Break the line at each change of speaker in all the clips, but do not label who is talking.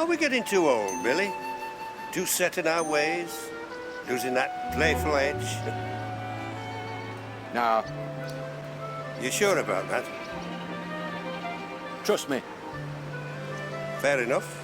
Are we getting too old, Billy? Too set in our ways? Losing that playful edge?
No.
You sure about that?
Trust me.
Fair enough.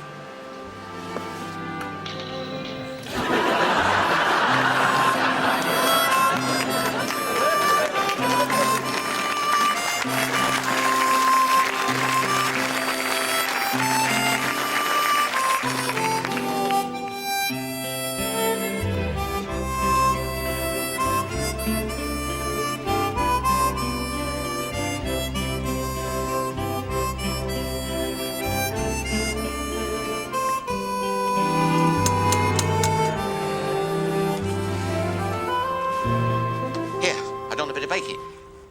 Baking.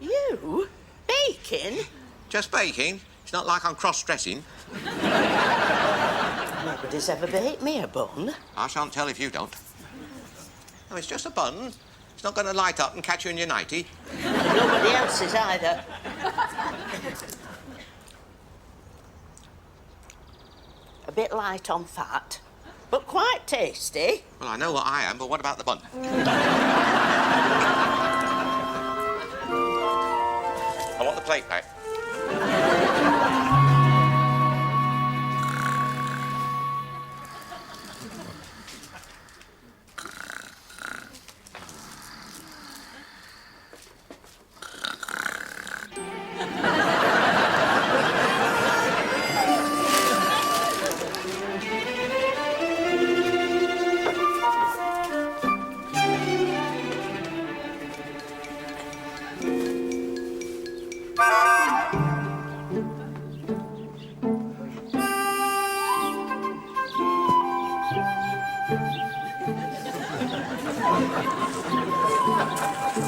You? Baking?
Just baking. It's not like I'm cross-dressing.
Nobody's ever baked me a bun.
I shan't tell if you don't. No, it's just a bun. It's not going to light up and catch you in your nightie.
Nobody else's either. A bit light on fat, but quite tasty.
Well, I know what I am, but what about the bun? I want the plate back.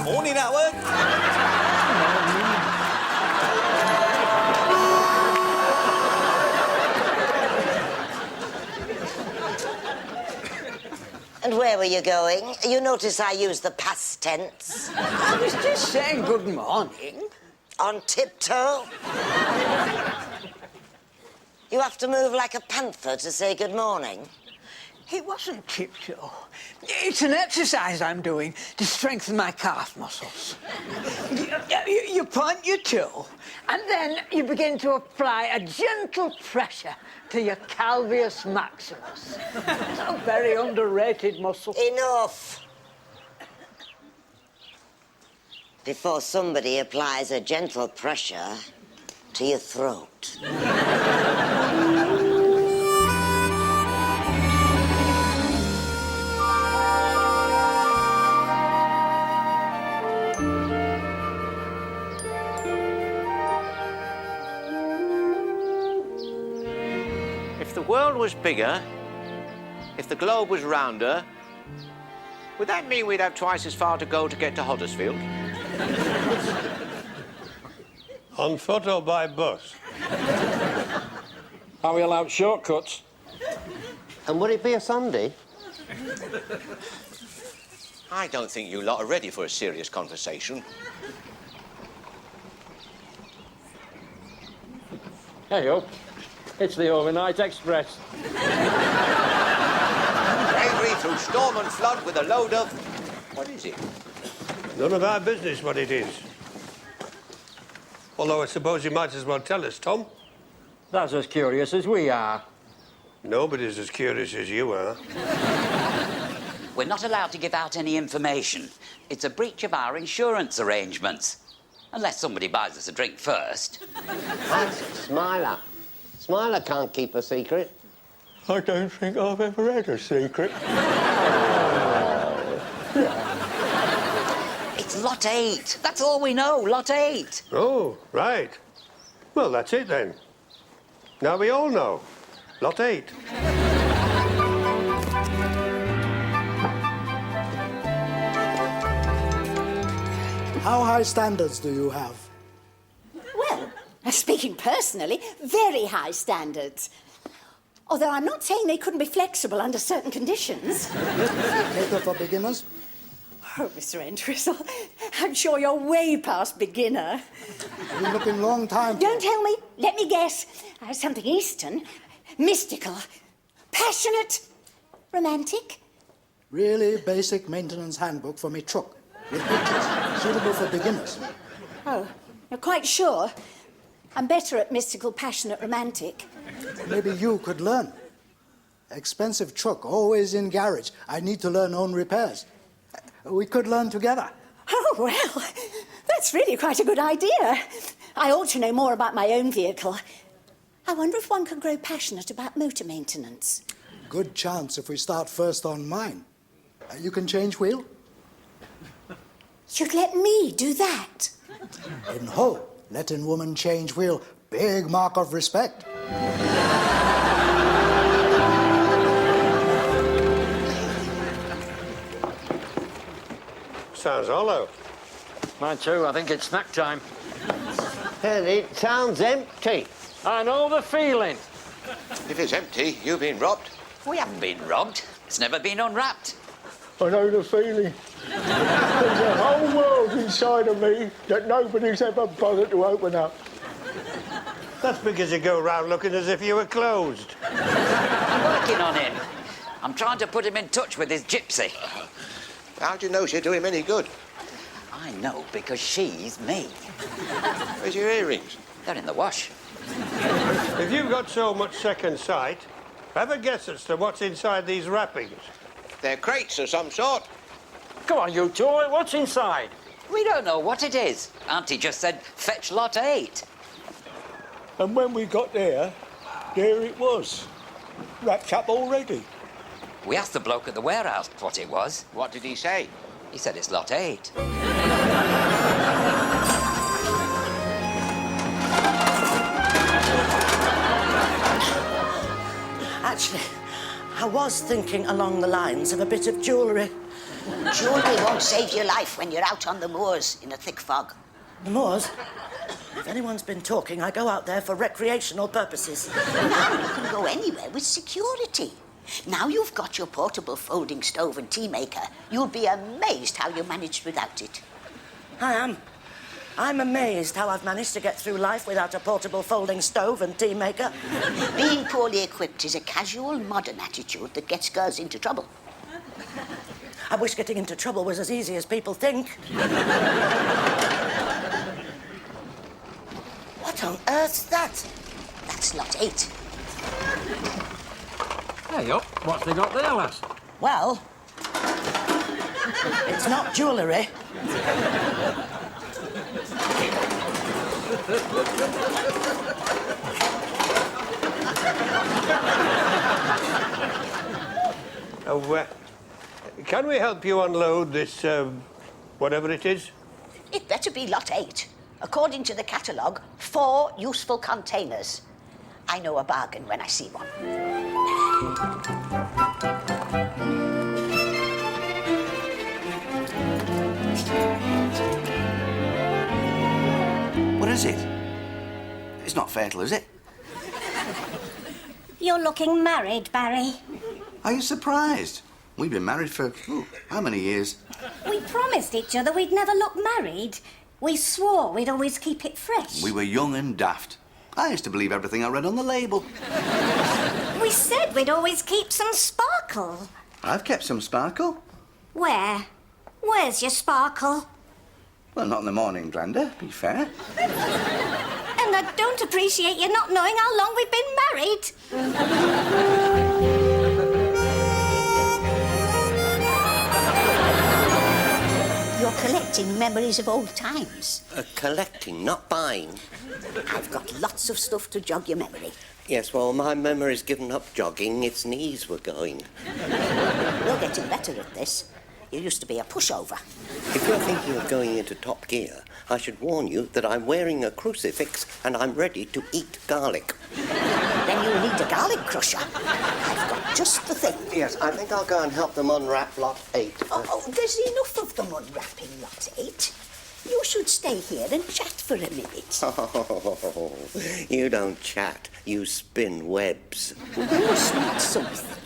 Morning, Howard.
And where were you going? You notice I use the past tense.
I was just saying good morning.
On tiptoe? You have to move like a panther to say good morning.
It wasn't tiptoe. It's an exercise I'm doing to strengthen my calf muscles. You point your toe, and then you begin to apply a gentle pressure to your calveus maximus. It's a very underrated muscle.
Enough. Before somebody applies a gentle pressure to your throat.
If the world was bigger, if the globe was rounder, would that mean we'd have twice as far to go to get to Huddersfield?
On foot or by bus?
Are we allowed shortcuts?
And would it be a Sunday?
I don't think you lot are ready for a serious conversation.
Hey up. It's the Overnight Express.
Bravery through storm and flood with a load of... What is it?
None of our business what it is. Although I suppose you might as well tell us, Tom.
That's as curious as we are.
Nobody's as curious as you are.
We're not allowed to give out any information. It's a breach of our insurance arrangements. Unless somebody buys us a drink first.
Ask Smiler. Smiler can't keep a secret.
I don't think I've ever had a secret.
It's Lot 8. That's all we know, Lot 8.
Oh, right. Well, that's it then. Now we all know. Lot 8.
How high standards do you have?
Well, speaking personally, very high standards. Although I'm not saying they couldn't be flexible under certain conditions.
Cater for beginners?
Oh, Mr. Entwistle, I'm sure you're way past beginner.
I've been looking a long time.
Don't tell me. Let me guess. Something Eastern, mystical, Passionate? Romantic?
Really basic maintenance handbook for me truck. With pictures. Suitable for beginners.
Oh, you're quite sure? I'm better at mystical, passionate, romantic.
Maybe you could learn. Expensive truck, always in garage. I need to learn own repairs. We could learn together.
Oh, well, that's really quite a good idea. I ought to know more about my own vehicle. I wonder if one can grow passionate about motor maintenance.
Good chance if we start first on mine. You can change wheel?
You'd let me do that?
In Hull, letting woman change wheel, big mark of respect.
Sounds hollow.
Mine too. I think it's snack time.
And it sounds empty.
I know the feeling.
If it's empty, you've been robbed.
We haven't been robbed. It's never been unwrapped.
I know the feeling. There's a whole world inside of me that nobody's ever bothered to open up.
That's because you go round looking as if you were closed.
I'm working on him. I'm trying to put him in touch with his gypsy.
How do you know she'll do him any good?
I know because she's me.
Where's your earrings?
They're in the wash.
If you've got so much second sight, have a guess as to what's inside these wrappings.
They're crates of some sort.
Come on, you two. What's inside?
We don't know what it is. Auntie just said, fetch lot 8.
And when we got there it was. Wrapped up already.
We asked the bloke at the warehouse what it was.
What did he say?
He said it's lot 8.
Actually, I was thinking along the lines of a bit of jewellery.
Jewellery won't save your life when you're out on the moors in a thick fog.
The moors? If anyone's been talking, I go out there for recreational purposes.
Now you can go anywhere with security. Now you've got your portable folding stove and tea maker, you'll be amazed how you managed without it.
I am. I'm amazed how I've managed to get through life without a portable folding stove and tea maker.
Being poorly equipped is a casual, modern attitude that gets girls into trouble.
I wish getting into trouble was as easy as people think. What on earth's that?
That's lot 8.
Hey up, what's they got there, lass?
Well, it's not jewellery.
Can we help you unload this, whatever it is?
It better be lot 8. According to the catalogue, 4 useful containers. I know a bargain when I see one.
What is it? It's not fatal, is it?
You're looking married, Barry.
Are you surprised? We've been married for, how many years?
We promised each other we'd never look married. We swore we'd always keep it fresh.
We were young and daft. I used to believe everything I read on the label.
We said we'd always keep some sparkle.
I've kept some sparkle.
Where? Where's your sparkle?
Well, not in the morning, Glenda, be fair.
And I don't appreciate you not knowing how long we've been married.
You're collecting memories of old times.
Collecting, not buying.
I've got lots of stuff to jog your memory.
Yes, well, my memory's given up jogging. Its knees were going.
You're getting better at this. You used to be a pushover.
If you're thinking of going into top gear, I should warn you that I'm wearing a crucifix and I'm ready to eat garlic.
Then you'll need a garlic crusher. I've got just the thing.
Yes, I think I'll go and help them unwrap lot 8.
Oh, there's enough of them unwrapping lot 8. You should stay here and chat for a minute.
Oh, you don't chat. You spin webs.
You must need something.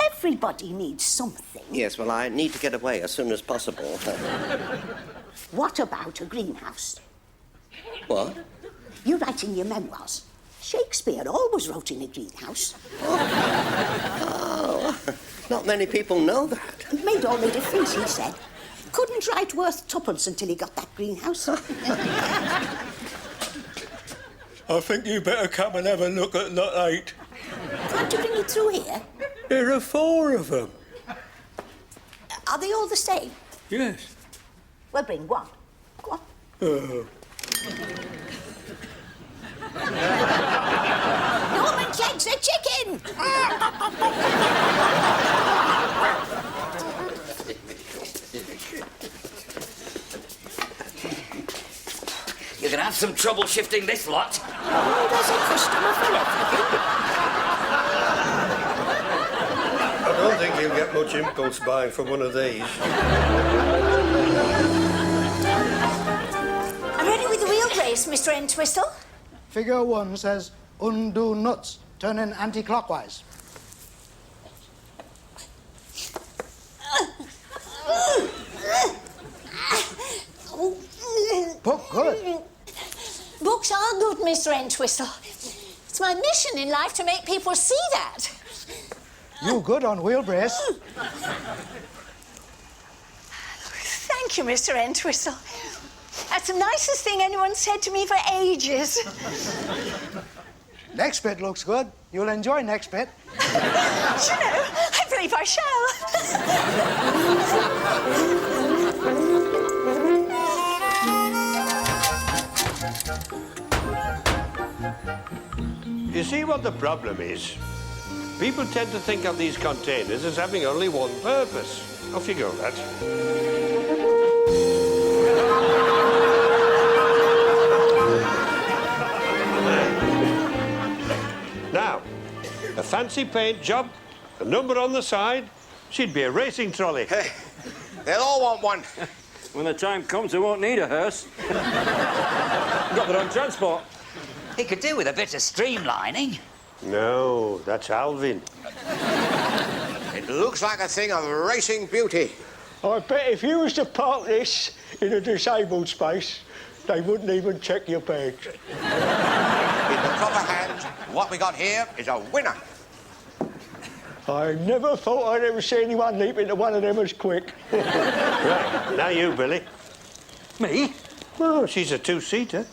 Everybody needs something.
Yes, well, I need to get away as soon as possible.
What about a greenhouse?
What?
You're writing your memoirs. Shakespeare always wrote in a greenhouse.
Oh, not many people know that.
It made all the difference, he said. Couldn't write worth tuppence until he got that greenhouse.
I think you better come and have a look at lot 8.
Can't you bring it through here?
There are 4 of them.
Are they all the same?
Yes.
Well, bring one. Go on. Norman Keg's a chicken!
You're going to have some trouble shifting this lot.
Oh, there's a customer for everything.
I don't think you'll get much impulse buying from one of these.
I'm ready with the wheel brace, Mr. Entwistle.
Figure 1 says undo nuts, turning anti-clockwise. Book, good.
Books are good, Mr. Entwistle. It's my mission in life to make people see that.
You good on wheel brace.
Thank you, Mr. Entwistle. That's the nicest thing anyone said to me for ages.
Next bit looks good. You'll enjoy next bit.
Do you know, I believe I shall.
You see what the problem is? People tend to think of these containers as having only one purpose. Off you go, lad. Now, a fancy paint job, a number on the side, she'd be a racing trolley.
Hey, they'll all want one.
When the time comes, they won't need a hearse. Got their own transport.
He could do with a bit of streamlining.
No, that's Alvin.
It looks like a thing of racing beauty.
I bet if you was to park this in a disabled space, they wouldn't even check your bags.
In the proper hands, what we got here is a winner.
I never thought I'd ever see anyone leap into one of them as quick.
Right, now you, Billy.
Me?
Oh, she's a two-seater.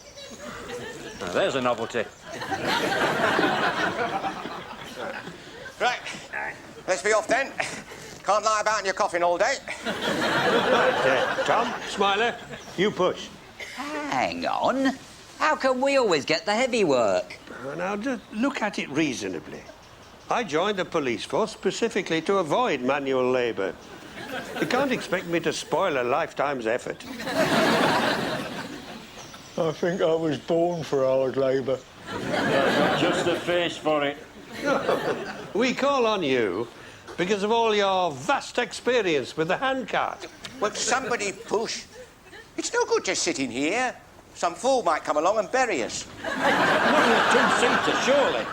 Now, there's a novelty.
Right, let's be off then. Can't lie about in your coffin all day.
Right, Tom, Smiler, you push.
Hang on. How come we always get the heavy work?
Now, just look at it reasonably. I joined the police force specifically to avoid manual labour. You can't expect me to spoil a lifetime's effort.
I think I was born for hard labour.
Just a face for it.
We call on you because of all your vast experience with the handcart.
Well, somebody push. It's no good just sitting here. Some fool might come along and bury us.
Not in a two-seater, surely.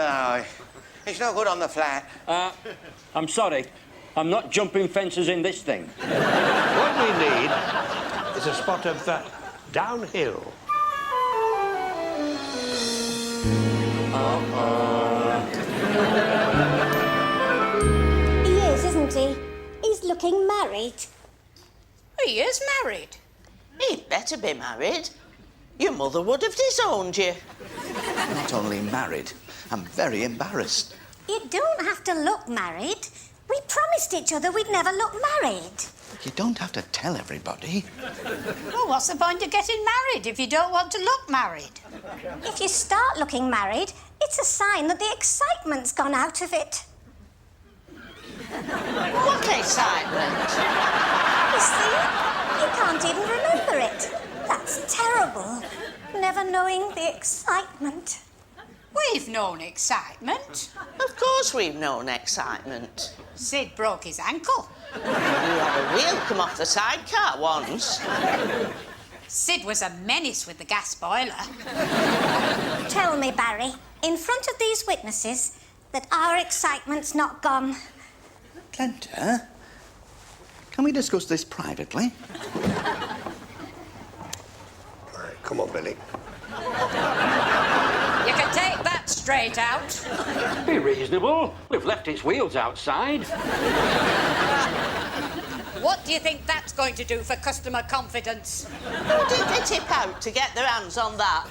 Oh, it's no good on the flat.
I'm sorry. I'm not jumping fences in this thing.
What we need is a spot of downhill.
He is, isn't he? He's looking married.
He is married.
He'd better be married. Your mother would have disowned you.
Not only married, I'm very embarrassed.
You don't have to look married. We promised each other we'd never look married.
You don't have to tell everybody.
Well, what's the point of getting married if you don't want to look married?
If you start looking married, it's a sign that the excitement's gone out of it.
What excitement?
You see? You can't even remember it. That's terrible. Never knowing the excitement.
We've known excitement.
Of course we've known excitement.
Sid broke his ankle.
We had a wheel come off the sidecar once.
Sid was a menace with the gas boiler.
Tell me, Barry, in front of these witnesses, that our excitement's not gone.
Glenda, Can we discuss this privately?
Come on, Billy.
You can take that straight out.
Be reasonable. We've left its wheels outside.
What do you think that's going to do for customer confidence?
Who did they tip out to get their hands on that?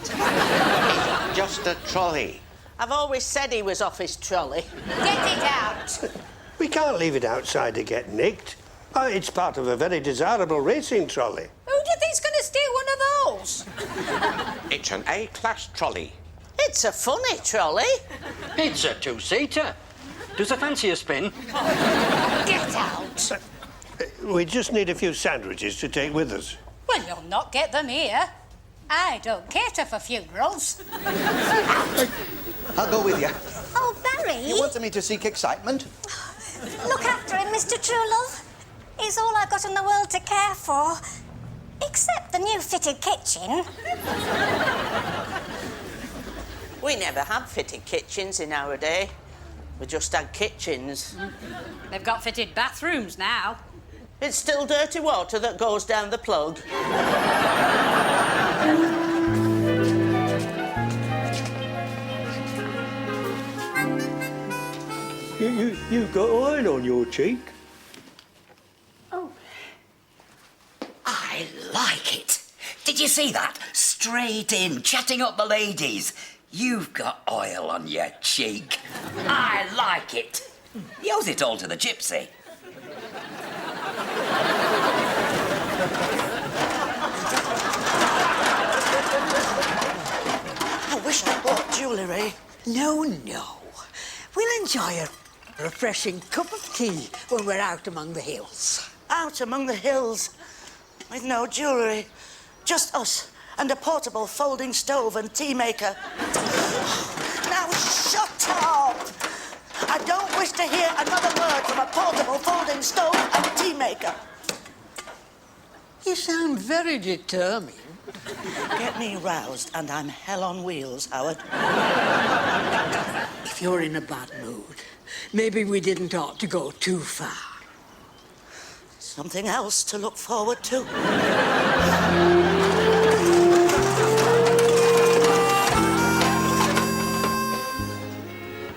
Just a trolley.
I've always said he was off his trolley.
Get it out.
We can't leave it outside to get nicked. Oh, it's part of a very desirable racing trolley.
Who do you think's going to steal one of those?
It's an A-class trolley.
It's a funny trolley.
It's a two-seater. Does it fancy a spin?
Get out.
We just need a few sandwiches to take with us.
Well, you'll not get them here. I don't cater for funerals.
I'll go with you.
Oh, Barry!
You wanted me to seek excitement?
Look after him, Mr. Truelove. He's all I've got in the world to care for. Except the new fitted kitchen.
We never had fitted kitchens in our day. We just had kitchens.
They've got fitted bathrooms now.
It's still dirty water that goes down the plug.
You've got oil on your cheek.
Oh.
I like it. Did you see that? Straight in, chatting up the ladies. You've got oil on your cheek. I like it. He owes it all to the gypsy.
I wish I bought jewellery.
No, no. We'll enjoy a refreshing cup of tea when we're out among the hills.
Out among the hills, with no jewellery. Just us and a portable folding stove and tea maker. Now shut up! I don't wish to hear another word from a portable folding stove and tea maker.
You sound very determined.
Get me roused and I'm hell on wheels, Howard.
If you're in a bad mood, maybe we didn't ought to go too far.
Something else to look forward to.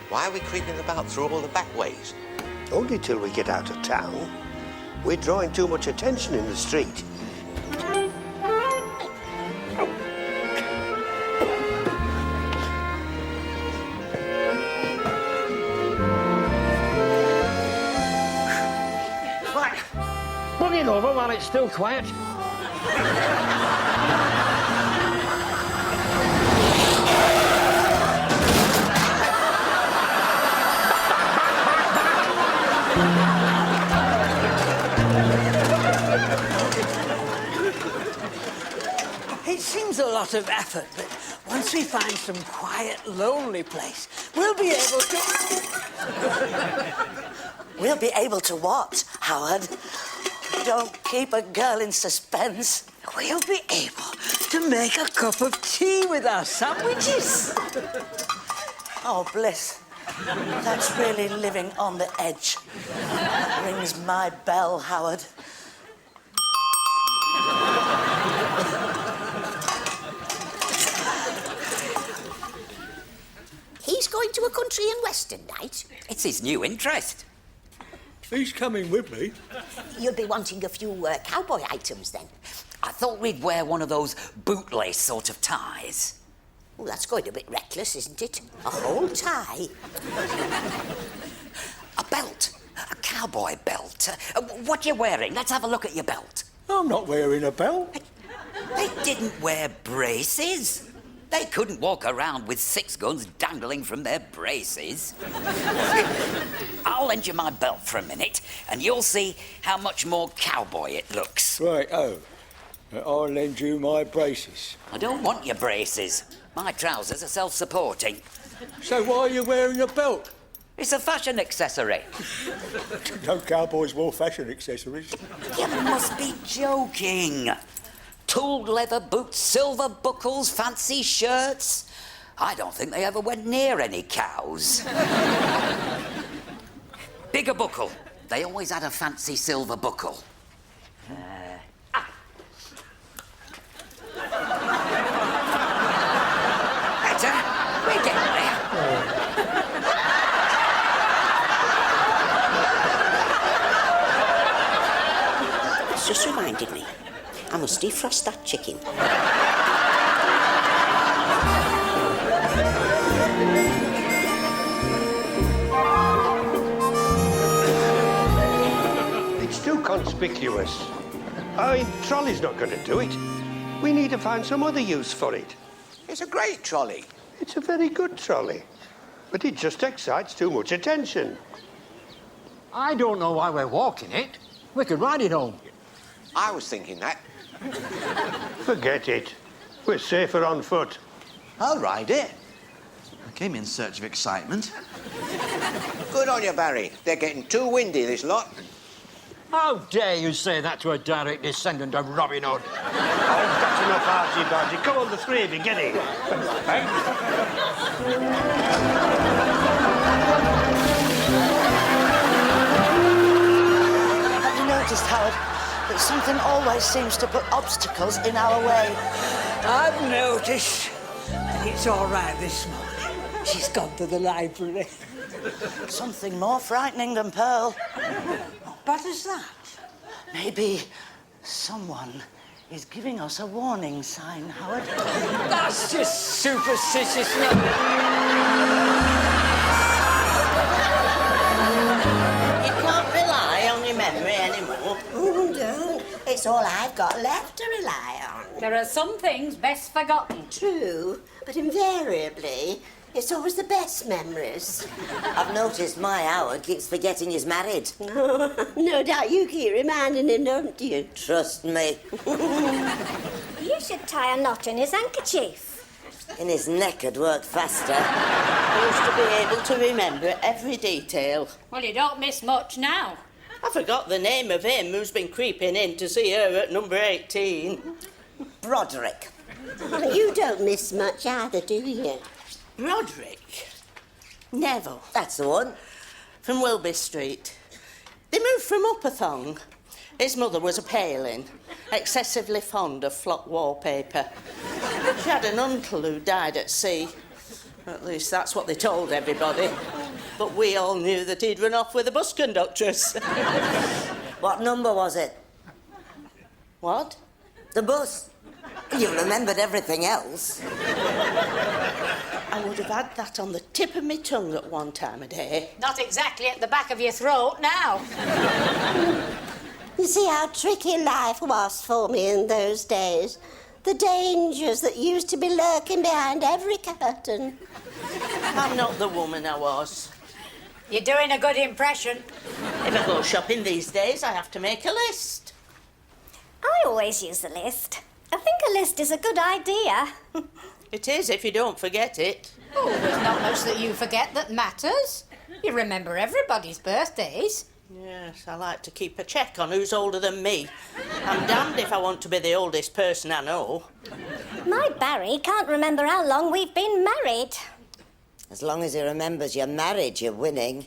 Why are we creeping about through all the back ways?
Only till we get out of town. We're drawing too much attention in the street.
Right. Bung it over while it's still quiet.
It seems a lot of effort, but once we find some quiet, lonely place, we'll be able to...
We'll be able to what, Howard? Don't keep a girl in suspense.
We'll be able to make a cup of tea with our sandwiches.
Oh, bliss. That's really living on the edge. Rings my bell, Howard.
He's going to a country and western night.
It's his new interest.
He's coming with me.
You'll be wanting a few cowboy items then.
I thought we'd wear one of those bootlace sort of ties.
Well, that's going a bit reckless, isn't it? A whole tie.
A belt. A cowboy belt. What you wearing? Let's have a look at your belt.
I'm not wearing a belt.
They didn't wear braces. They couldn't walk around with 6 guns dangling from their braces. I'll lend you my belt for a minute, and you'll see how much more cowboy it looks.
Right, I'll lend you my braces.
I don't want your braces. My trousers are self-supporting.
So why are you wearing a belt?
It's a fashion accessory.
No cowboys wore fashion accessories.
You must be joking. Tooled leather boots, silver buckles, fancy shirts. I don't think they ever went near any cows. Bigger buckle. They always had a fancy silver buckle.
must defrost that chicken.
It's too conspicuous. I mean, trolley's not going to do it. We need to find some other use for it.
It's a great trolley.
It's a very good trolley, but it just excites too much attention.
I don't know why we're walking it. We could ride it home.
I was thinking that.
Forget it. We're safer on foot.
I'll ride it. I came in search of excitement.
Good on you, Barry. They're getting too windy, this lot.
How dare you say that to a direct descendant of Robin Hood?
Oh, that's enough argy-bargy. Come on, the three of you, get in.
Have you noticed, Howard, that something always seems to put obstacles in our way?
I've noticed. It's all right this morning. She's gone to the library.
Something more frightening than Pearl.
What is that?
Maybe someone is giving us a warning sign, Howard.
That's just superstitious.
You can't rely on your memory anymore.
Oh, don't. It's all I've got left to rely on.
There are some things best forgotten.
True, but invariably, it's always the best memories.
I've noticed my Howard keeps forgetting he's married.
No doubt you keep reminding him, don't you?
Trust me.
You should tie a knot in his handkerchief.
In his neck would work faster.
I used to be able to remember every detail.
Well, you don't miss much now.
I forgot the name of him who's been creeping in to see her at number 18.
Broderick.
You don't miss much either, do you?
Broderick? Neville.
That's the one.
From Wilby Street. They moved from Upperthong. His mother was a paling, excessively fond of flock wallpaper. She had an uncle who died at sea. At least that's what they told everybody. But we all knew that he'd run off with a bus conductress.
What number was it?
What?
The bus. You remembered everything else.
I would have had that on the tip of my tongue at one time of day.
Not exactly at the back of your throat now.
You see how tricky life was for me in those days. The dangers that used to be lurking behind every curtain.
I'm not the woman I was.
You're doing a good impression.
If I go shopping these days, I have to make a list.
I always use a list. I think a list is a good idea.
It is if you don't forget it.
Oh, there's not much that you forget that matters. You remember everybody's birthdays.
Yes, I like to keep a check on who's older than me. I'm damned if I want to be the oldest person I know.
My Barry can't remember how long we've been married.
As long as he remembers you're married, you're winning.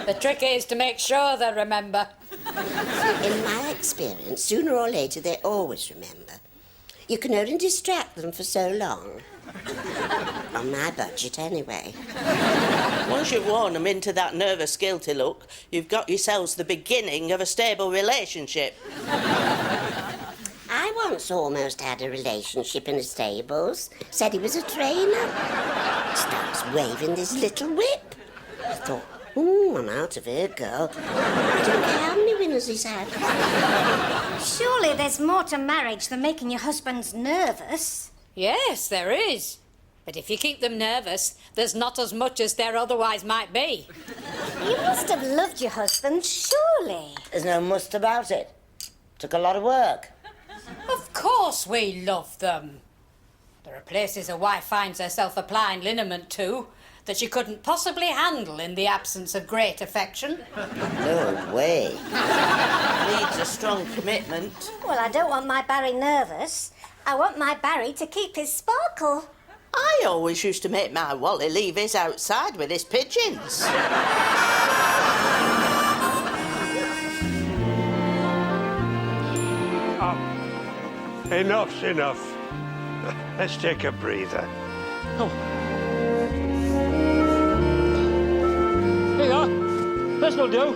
The trick is to make sure they remember.
In my experience, sooner or later, they always remember. You can only distract them for so long. On my budget, anyway.
Once you've worn them into that nervous, guilty look, you've got yourselves the beginning of a stable relationship.
I once almost had a relationship in the stables. Said he was a trainer. Starts waving this little whip. I thought, I'm out of here, girl. I don't care how many winners he's had.
Surely there's more to marriage than making your husbands nervous.
Yes, there is. But if you keep them nervous, there's not as much as there otherwise might be.
You must have loved your husband, surely.
There's no must about it. Took a lot of work.
Of course we love them. There are places a wife finds herself applying liniment to that she couldn't possibly handle in the absence of great affection.
No way.
Needs a strong commitment.
Well, I don't want my Barry nervous. I want my Barry to keep his sparkle.
I always used to make my Wally leave his outside with his pigeons.
Enough's enough. Let's take a breather.
Oh. Here you are. This will do.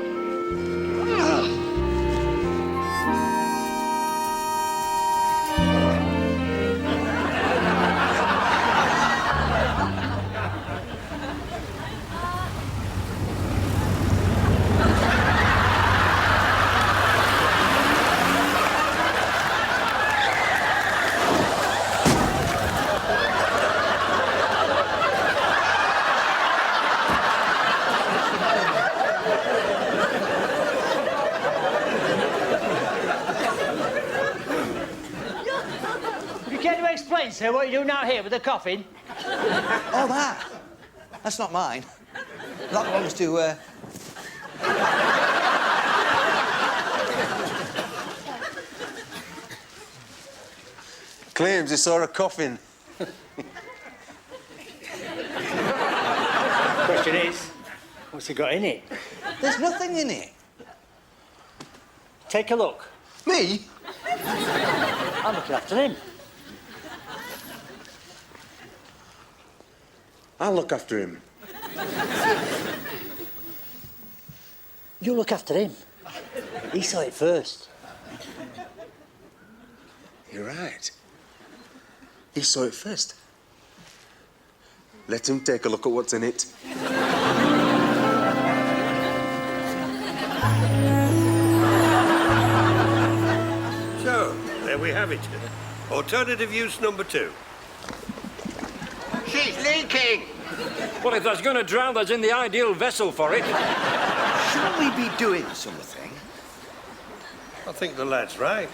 sir, what are you doing out here with the coffin?
Oh, that? That's not mine. That belongs to,
Claims he saw a coffin.
Question is, what's he got in it?
There's nothing in it.
Take a look.
Me?
I'm looking after him.
I'll look after him.
You look after him. He saw it first.
You're right. He saw it first. Let him take a look at what's in it.
So, there we have it. Alternative use number 2.
She's leaking!
Well, if that's going to drown, that's in the ideal vessel for it.
Shouldn't we be doing something?
I think the lad's right.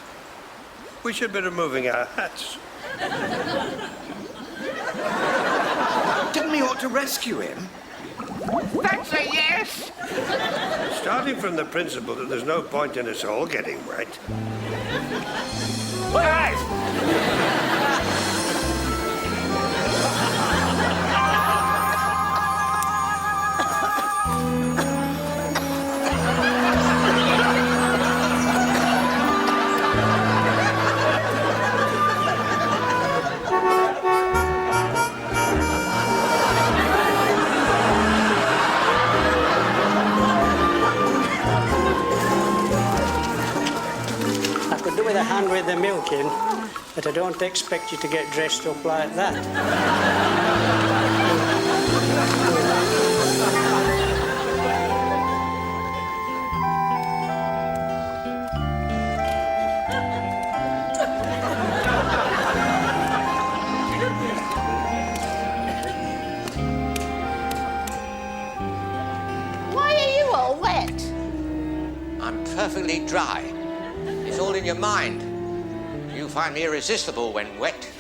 We should be removing our hats.
Didn't we ought to rescue him?
That's a yes!
Starting from the principle that there's no point in us all getting wet.
I could do with a hand with the milk in, but I don't expect you to get dressed up like that.
Why are you all wet?
I'm perfectly dry. It's all in your mind. You find me irresistible when wet.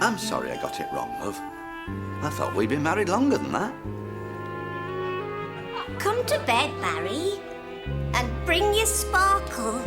I'm sorry I got it wrong, love. I thought we'd been married longer than that.
Come to bed, Barry, and bring your sparkle.